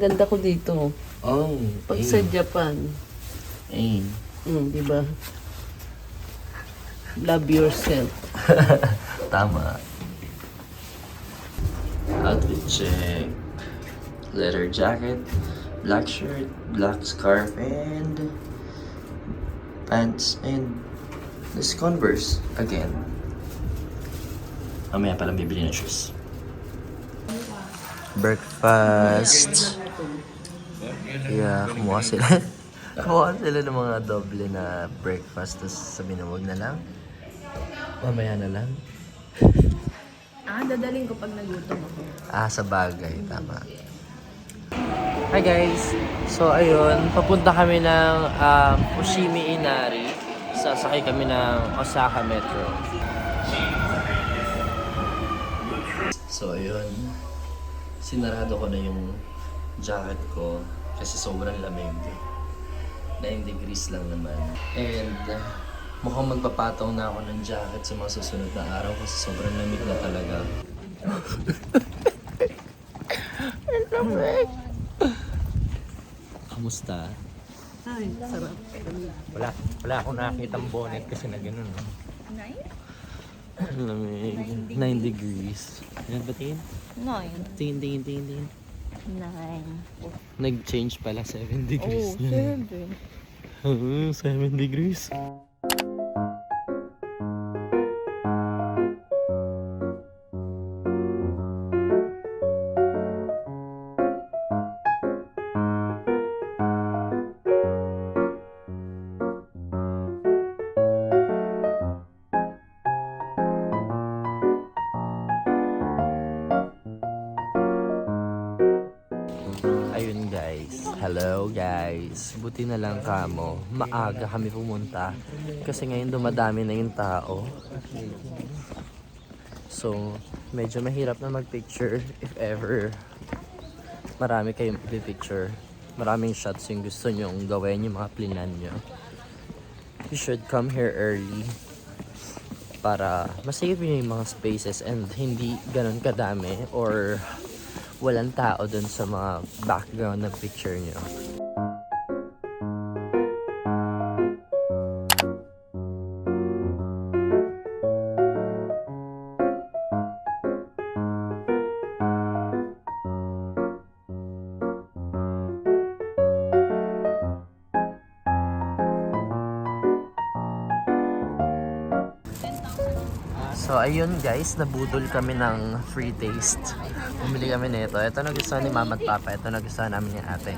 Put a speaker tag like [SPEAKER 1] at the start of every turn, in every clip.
[SPEAKER 1] ganda ko dito.
[SPEAKER 2] Oh,
[SPEAKER 1] Pag sa Japan.
[SPEAKER 2] Ayun.
[SPEAKER 1] Di ba? Love yourself.
[SPEAKER 2] Tama. Outfit check. Leather jacket, black shirt, black scarf, and pants, and this Converse again. Mamaya palang bibili ng shoes. Breakfast. Yeah, kumuha sila. Kumuha sila ng mga doble na breakfast. Tapos sabi na, wag na lang. Mamaya na lang.
[SPEAKER 3] Dadaling ko pag nagutom ako.
[SPEAKER 2] Sa bagay. Tama. Hi guys! So ayun, papunta kami ng Fushimi Inari. Sasakay kami ng Osaka Metro. So ayun, sinarado ko na yung jacket ko kasi sobrang lamig. 9 degrees lang naman. And mukhang magpapatong na ako ng jacket sa mga susunod na araw kasi sobrang lamig na talaga. Kamusta?
[SPEAKER 1] Ay, sarap.
[SPEAKER 2] Wala akong nakakitang bonnet kasi na gano'n. No?
[SPEAKER 3] Nice?
[SPEAKER 2] Lamig. 9 degrees. Yan ba tingin?
[SPEAKER 3] 9.
[SPEAKER 2] Tingin.
[SPEAKER 3] 9.
[SPEAKER 2] Nag-change pala 7 degrees.
[SPEAKER 3] Oh, 7.
[SPEAKER 2] 7 degrees. Ayun guys, hello guys. Buti na lang kamo, maaga kami pumunta kasi ngayon dumadami na yung tao. So, medyo mahirap na mag-picture if ever marami kayong picture. Maraming shots yung gusto nyong gawin, yung mga plinan nyo. You should come here early para masave nyo yung mga spaces and hindi ganun kadami or walang tao dun sa mga background ng picture nyo. So ayun guys, nabudol kami ng free taste. Bumili kami nito. Ito nagustuhan ni mama at papa. Ito nagustuhan namin ni ate.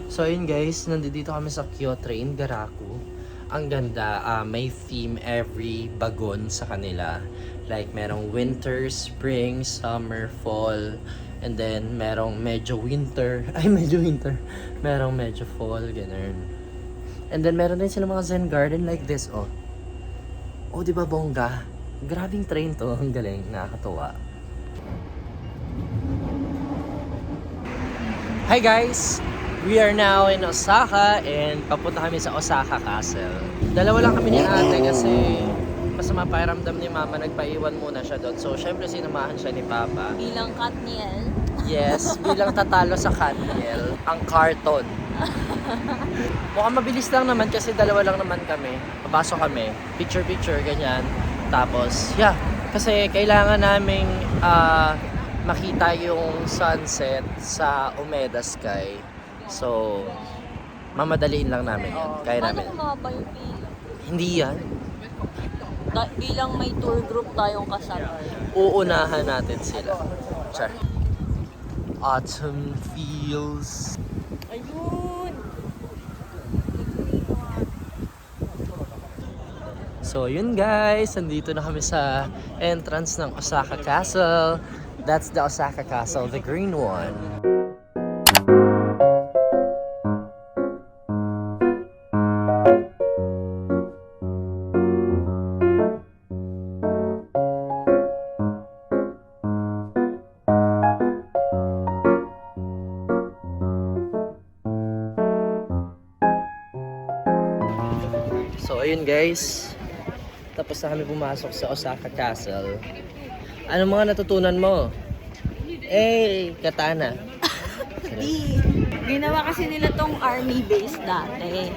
[SPEAKER 2] So ayun guys, nandito kami sa Kyo Train, Garaku. Ang ganda, may theme every bagon sa kanila. Like merong winter, spring, summer, fall. And then, merong medyo winter. Merong medyo fall, ganun. And then, meron din sila mga Zen garden like this, oh. Oh, di ba bongga? Grabing train to. Ang galing. Nakakatuwa. Hi guys! We are now in Osaka and papunta kami sa Osaka Castle. Dalawa lang kami ni ate kasi masama pakiramdam ni mama, nagpaiwan muna siya doon. So, syempre sinamahan siya ni papa.
[SPEAKER 3] Bilang Katniel.
[SPEAKER 2] Yes, bilang tatalo sa Katniel, ang carton. Mukhang mabilis lang naman kasi dalawa lang naman kami. Papasok kami, picture, ganyan. Tapos, yeah, kasi kailangan naming makita yung sunset sa Umeda Sky. So, mamadaliin lang namin yan. Kaya namin.
[SPEAKER 3] Paano kumaba yung pila?
[SPEAKER 2] Hindi yan.
[SPEAKER 3] Bilang may tour group tayong kasama.
[SPEAKER 2] Uunahan natin sila. Char. Autumn feels.
[SPEAKER 3] Ayun!
[SPEAKER 2] So yun guys, nandito na kami sa entrance ng Osaka Castle. That's the Osaka Castle, the green one. So ayun guys, Tapos na kami pumasok sa Osaka Castle. Ano mga natutunan mo? Katana.
[SPEAKER 3] Ginawa kasi nila tong army base dati.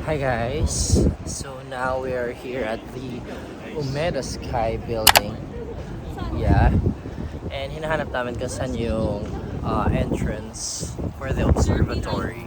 [SPEAKER 2] Hi guys! So now we are here at the Umeda Sky building. Yeah. And hinahanap namin kung saan yung entrance for the observatory.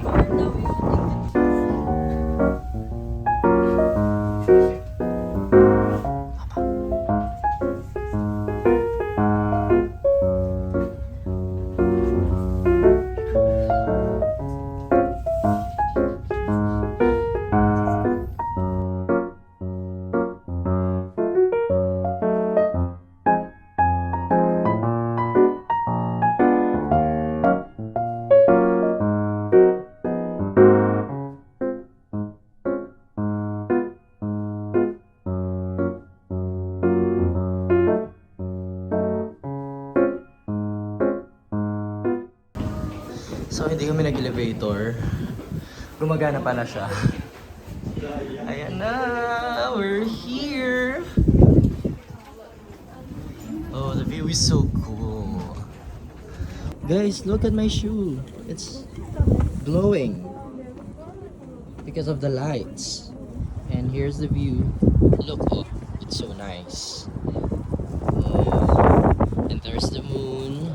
[SPEAKER 2] So, hindi kami nag-elevator. Gumagana pala siya. Ayan na! We're here! Oh, the view is so cool. Guys, look at my shoe. It's glowing because of the lights. And here's the view. Look, oh, it's so nice. Oh, and there's the moon.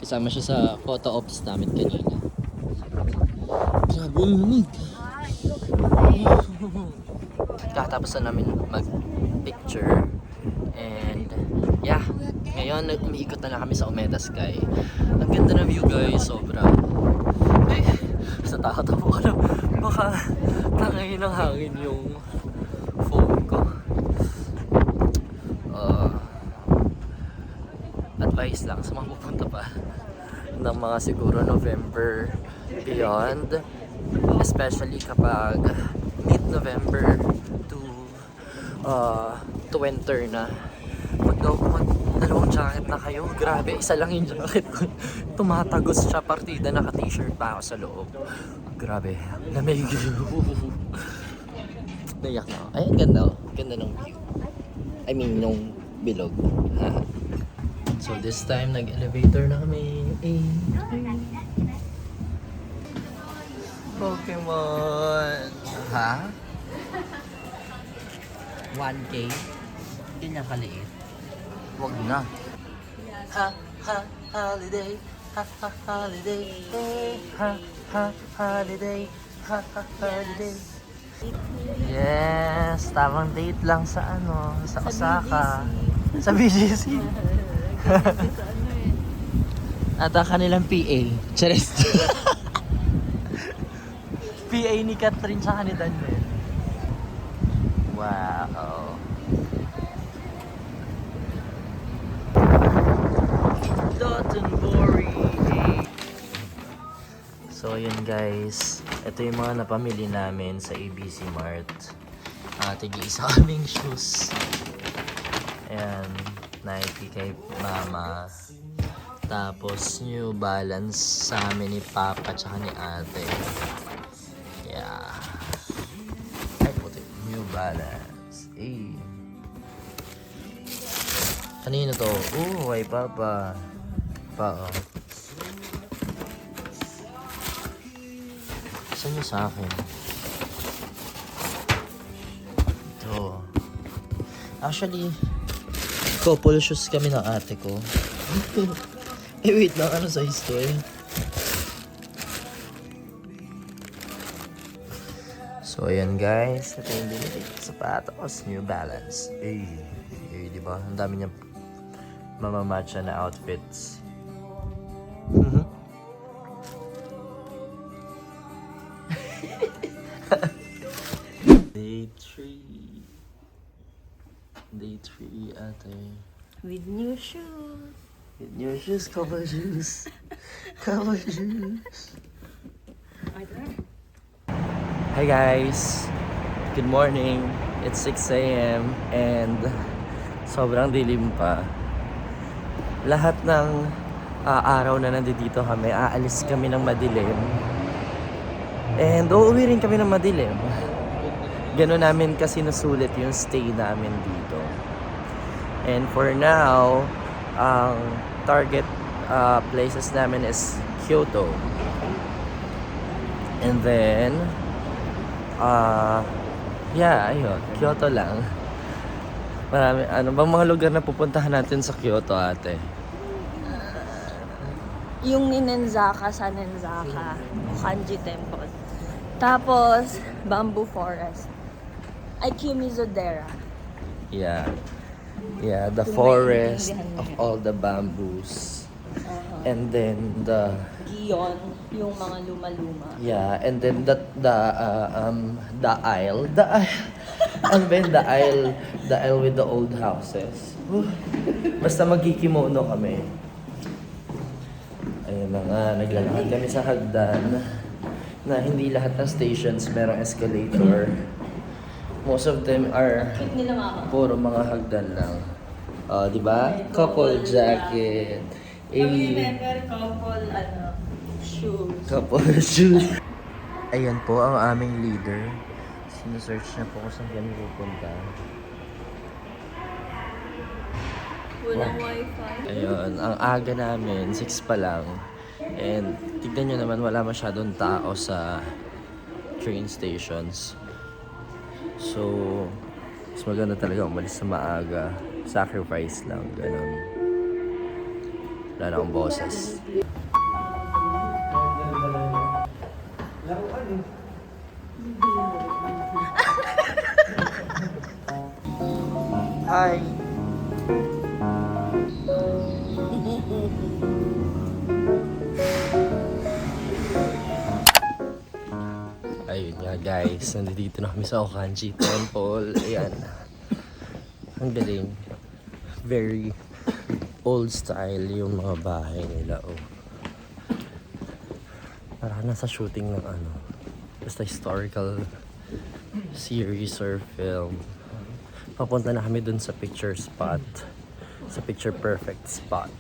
[SPEAKER 2] Kasama siya sa photo ops namin kanina. Grabe ang lamig. Kakatapos na namin mag-picture. And yeah, ngayon umiikot na lang kami sa Umeda Sky. Ang ganda na view guys, sobra. Natakot ako na baka tangayin ng hangin yung phone ko. Advice lang sa mga pupunta pa ng mga siguro November beyond, especially kapag mid-November to winter na, mag dalawang jacket na kayo. Grabe, isa lang yung jacket ko. Tumatagos siya, partida, naka t-shirt pa ako sa loob. Grabe, lamig. Naiyak na ako. Ay, ganda oh. Ganda ng view. I mean, nung bilog. So this time, nag-elevator na kami. Pokemon! Ha? 1K? Hindi niya kaliit. Wag na. Holiday. Holiday. Holiday. Holiday. Yes! Tamang date lang sa sa Osaka. Sa BGC. At ang kanilang PA. Charis. PA ni Catherine sa ni Daniel. Wow. Dotonbori. So yun guys. Ito yung mga napamili namin sa ABC Mart. Tigi-isa kaming shoes. Ayan. Nike kay Mama. Tapos New Balance sa amin ni Papa tsaka ni Ate. Yeah. Ay puti. New Balance. Kanino to? Ay Papa. Pa. Saan niyo sa akin? Ito. Actually, couple shoes kami ng ate ko. Wait lang, ano size to eh? So, ayan guys. Ito yung binili ko sapatos. New Balance. Diba? Ang dami niya mamamatcha na outfits. Day 3. Day 3 ate.
[SPEAKER 3] With new shoes.
[SPEAKER 2] With new shoes, cover shoes. Cover shoes. Hi guys. Good morning. It's 6 a.m. and sobrang dilim pa. Lahat ng araw na nandito kami, aalis kami ng madilim. And uuwi rin kami ng madilim. Ganun namin kasi nasulit yung stay namin dito. And for now, ang target places namin is Kyoto. And then, ayun, Kyoto lang. Marami, ano bang mga lugar na pupuntahan natin sa Kyoto, ate?
[SPEAKER 3] Yung ni Nenzaka sa Nenzaka, Kanji Temple. Tapos, Bamboo Forest. Ay, Kimizodera.
[SPEAKER 2] Yeah. Yeah, the forest of all the bamboos. And then the
[SPEAKER 3] Gion, yung mga luma-luma.
[SPEAKER 2] yeah, and then the aisle, ano ba yun? The aisle with the old houses. Basta magkikimono kami. Ayun na nga, naglalakad kami sa hagdan na hindi lahat ng stations merong escalator. Most of them are
[SPEAKER 3] Cute nila mama.
[SPEAKER 2] puro mga hagdan lang. Di ba? Couple jacket.
[SPEAKER 3] Remember, couple, shoes.
[SPEAKER 2] Couple shoes. Ayan po ang aming leader. Sinesearch na po kung saan kami pupunta.
[SPEAKER 3] Walang wifi.
[SPEAKER 2] Ayun, ang aga namin, 6 pa lang. And tignan nyo naman, wala masyadong tao sa train stations. So, mas maganda talaga umalis sa maaga. Sacrifice lang, ganun. Wala na akong boses. Hi! Ayun nga guys, nandito na kami sa Okanji Temple. Ayan. Ang galing. Very old style yung mga bahay nila. Oh. Parang nasa shooting ng ano. Basta historical series or film. Papunta na kami dun sa picture spot. Sa picture perfect spot.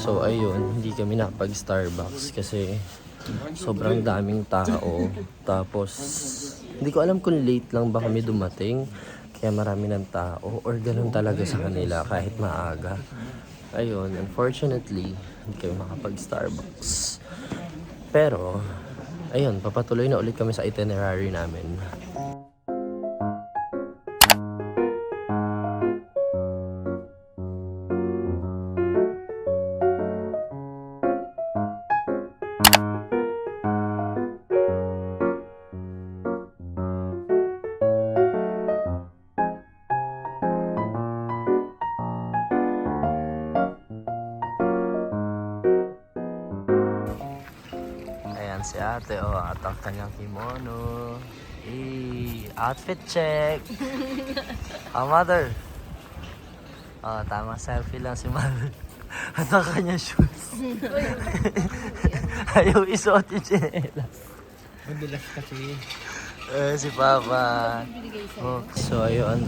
[SPEAKER 2] So ayun, hindi kami nakapag-Starbucks kasi sobrang daming tao. Tapos, hindi ko alam kung late lang ba kami dumating. Kaya marami ng tao or ganun talaga sa kanila kahit maaga. Ayun, unfortunately, hindi kami makapag-Starbucks. Pero, ayun, papatuloy na ulit kami sa itinerary namin. Ayan si ate, at ang kanyang kimono. Outfit check! Mother! Tama, selfie lang si mother. At ang kanyang shoes. Ayaw isuot yung chinelas.
[SPEAKER 4] Madulas kasi.
[SPEAKER 2] Si Papa. So ayun,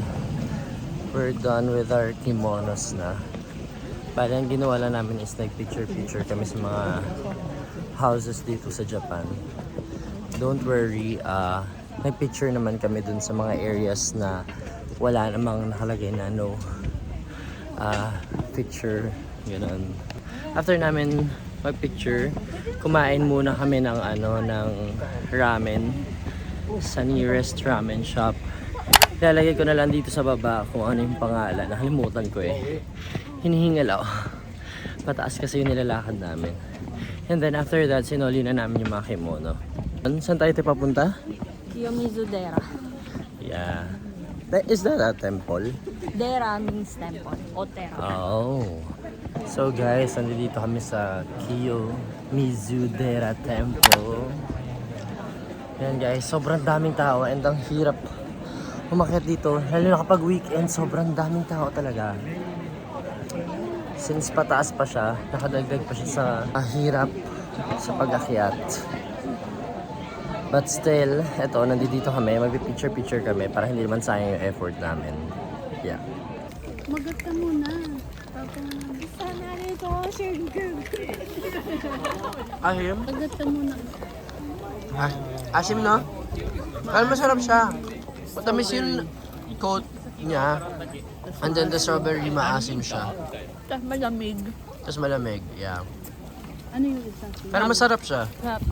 [SPEAKER 2] we're done with our kimonos na. Bali, ang ginawa lang namin is nag-picture kami sa mga houses dito sa Japan. Don't worry, nag-picture naman kami dun sa mga areas na wala namang nakalagay na no picture, gano'n. After namin mag-picture, kumain muna kami ng ng ramen sa nearest ramen shop. Ilalagay ko na lang dito sa baba kung ano yung pangalan. Nakalimutan ko eh. Hinihingal ako. Pataas kasi yung nilalakad namin. And then after that, sinoli na namin yung mga kimono. Saan tayo papunta?
[SPEAKER 3] Kimizodera.
[SPEAKER 2] Yeah. Is that a temple?
[SPEAKER 3] Dera means temple. O Tera.
[SPEAKER 2] Oh. So guys, nandito kami sa Kimizodera Temple. Yan guys, sobrang daming tao and ang hirap umakyat dito. Lalo na kapag weekend, sobrang daming tao talaga. Since pataas pa siya, nakadagdag pa siya sa hirap sa pag-akyat. But still, eto, nandito kami, magpipicture kami para hindi naman sayang yung effort namin. Yeah.
[SPEAKER 5] Magat ka muna.
[SPEAKER 2] Asim?
[SPEAKER 5] Agat ka muna.
[SPEAKER 2] Asim, no? Pero masarap siya. Matamis yung coat niya. And then the strawberry, maasim siya.
[SPEAKER 3] Tapos malamig.
[SPEAKER 2] Tapos malamig, yeah.
[SPEAKER 5] Ano yung isa?
[SPEAKER 2] Pero masarap siya.
[SPEAKER 3] Sarap.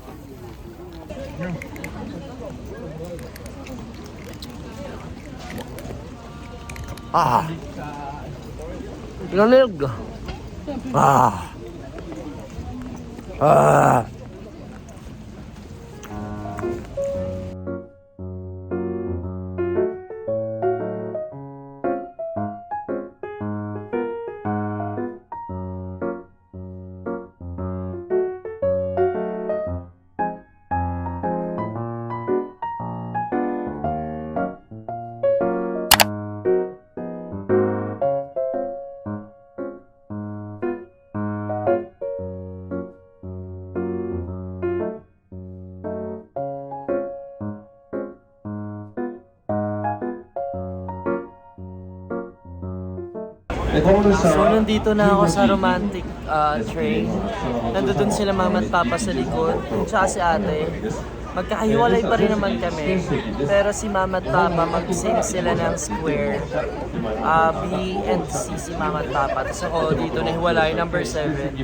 [SPEAKER 2] Ah! Lamig! Ah! Ah! So, nandito na ako sa romantic train. Nandun sila mama at papa sa likod. Tsaka si ate. Magkakahiwalay pa rin naman kami. Pero si mama at papa, mag-sing sila ng square. B and C si mama at papa. Tapos ako dito nahiwalay, number 7.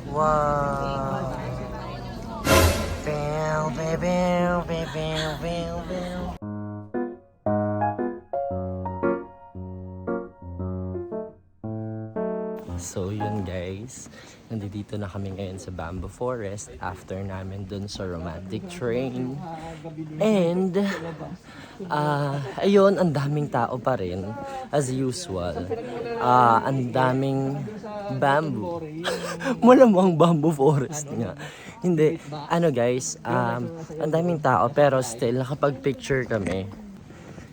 [SPEAKER 2] Wow. Bell, bell, bell, bell, bell, bell. So yun guys, nandito na kami ngayon sa Bamboo Forest after namin dun sa romantic train. And ayun, ang daming tao pa rin as usual. Ang daming bamboo. Malamang Bamboo Forest nga. Hindi, ano guys, ang daming tao pero still nakapag-picture kami.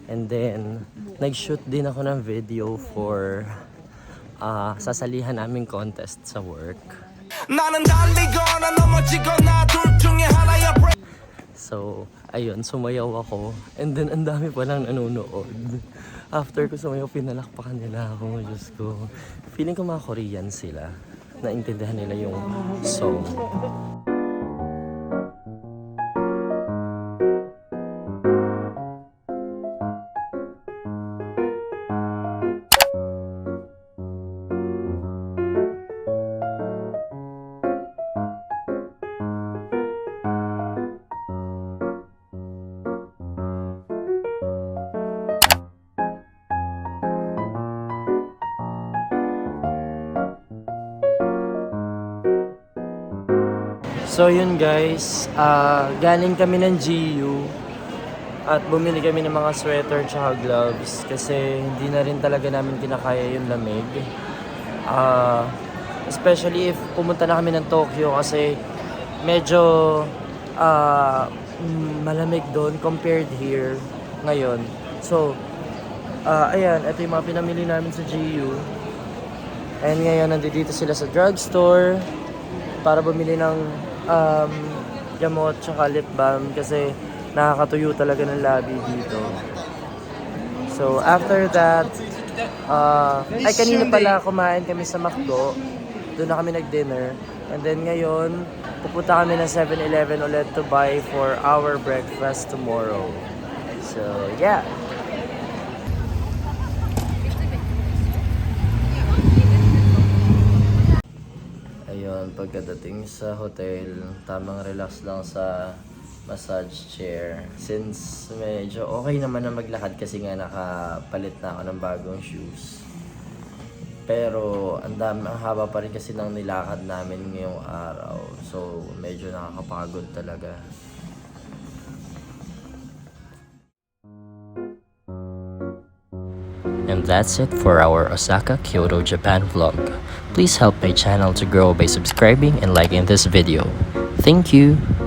[SPEAKER 2] And then, nag-shoot din ako ng video for sasalihan naming contest sa work. So, ayun, sumayaw ako. And then, ang dami palang nanonood. After ko sumayaw, pinalakpakan nila ako. Diyos ko. Feeling ko mga Korean sila. Naintindihan nila yung song. So yun guys, galing kami ng GU at bumili kami ng mga sweater tsaka gloves kasi hindi na rin talaga namin kinakaya yung lamig. Especially if pumunta na kami ng Tokyo kasi medyo malamig doon compared here ngayon. So, ayan, ito yung mga pinamili namin sa GU. And ngayon, nandito sila sa drugstore para bumili ng gamot tsaka lip balm kasi nakakatuyo talaga ng labi dito. So after that, ay kanina pala kumain kami sa McDo. Doon na kami nag-dinner. And then ngayon, pupunta kami ng 7-Eleven ulit to buy for our breakfast tomorrow. So yeah. pagkadating sa hotel, tamang relax lang sa massage chair. Since medyo okay naman na maglakad kasi nga nakapalit na ako ng bagong shoes. Pero ang haba pa rin kasi ng nilakad namin ngayong araw. So medyo nakakapagod talaga. And that's it for our Osaka, Kyoto, Japan vlog. Please help my channel to grow by subscribing and liking this video. Thank you!